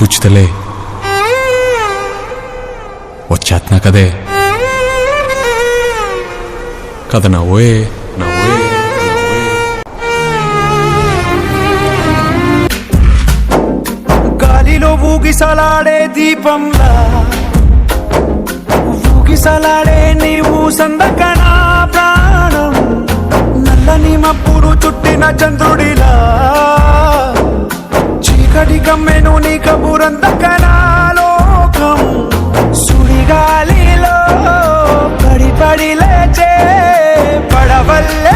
పుచ్చుతలే వచ్చేస్తున్నా కదే కథ నవ్వే గాలిలో ఊగిసలాడే దీపంలా ఊగిసలాడే నీవు సందకనా ప్రాణం నల్లని మప్పుడు చుట్టిన చంద్రుడిలా చీకటి కమ్మెను నీ కబురందకనా లోకం సుడిగాలిలో పడి పడి లేచే పడవల్లే